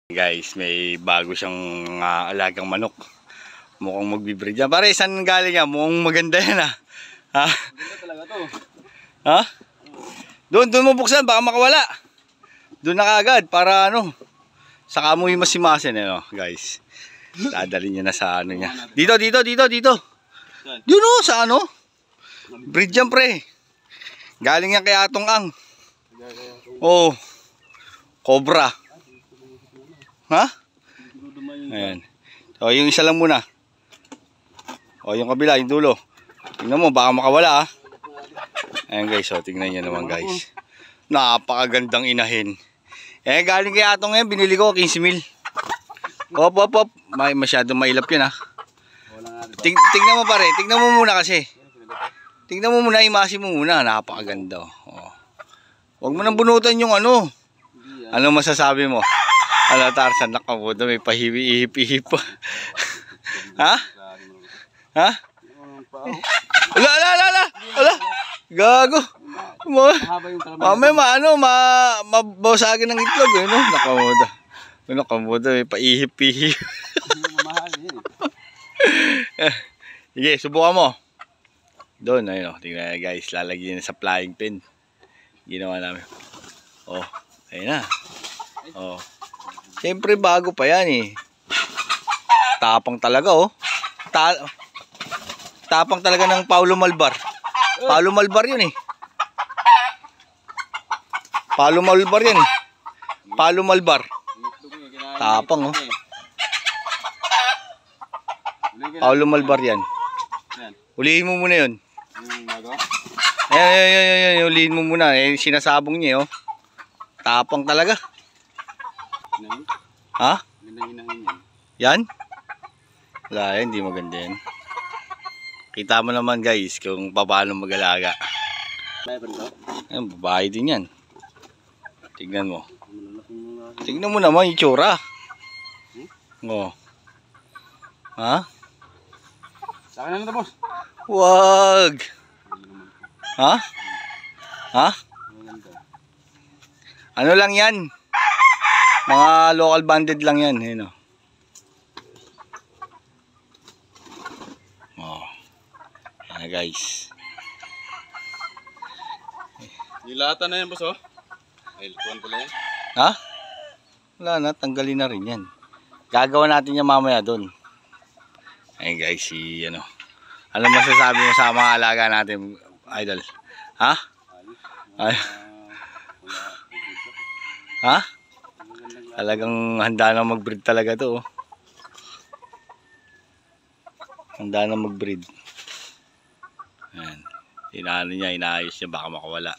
Guys, may bago siyang alagang manok. Mukhang magbibreed yan. Pare, saan galing yan? Mukhang maganda yan ha. Maganda talaga to. Ha? Doon mo buksan, baka makawala. Doon na kaagad para ano. Saka mo yung masimasin guys. Dadalhin niya na sa ano niya. Dito. Doon sa ano? Breed yan pre. Galing yan kay Atong Ang. Oh. Cobra. Ha? Ayan. O, yung isa lang muna. O, yung kabila, yung dulo. Tingnan mo, baka makawala ha. Ayan guys, o, tingnan nyo naman guys. Napakagandang inahin. Eh, galing kay Atong yan, binili ko 15,000. Op. Masyadong mailap yun ha. Tingnan mo pare, tingnan mo muna kasi. Tingnan mo muna, imasi mo muna. Napakaganda o. Huwag mo nang bunutan yung ano. Ano masasabi mo? Ala Tarzan, nakamuda, may pahiwi-ihip-ihip pa. Ha? Ha? Ala. Gago. Mamaya mabawsagin ng itlog Nakamuda, may paihip-ihip. Sige, subukan mo. Doon, ayun tingnan guys, lalagyan sa flying pin. Ginawa namin. Oh, ayun na. Oh. Siyempre bago pa yan eh. Tapang talaga Tapang talaga ng Paulo Malbar. Paulo Malbar yun eh. Paulo Malbar. Tapang Paulo Malbar yan. Ulihin mo muna yun. Ayan, ulihin mo muna. Sinasabong niya Tapang talaga. Ha? Yan? Wala yan, hindi maganda yan. Kita mo naman guys kung paano mag-alaga. Ayan, babae din yan. Tignan mo. Tignan mo naman yung tsura. Oh. Ha? Saan na boss? Wag. Ha? Ano lang yan? Mga local banded lang yan. Oh. Ayan guys. Nilata na yan boss Ay, lutuan pala yan. Ha? Wala na, tanggalin na rin yan. Gagawa natin yan mamaya doon. Ayan guys, ano masasabi mo sa mga alaga natin, idol? Ha? Ha? Talagang handa na mag-breed talaga to Handa na mag-breed. Ayan. Inaayos niya, baka makawala.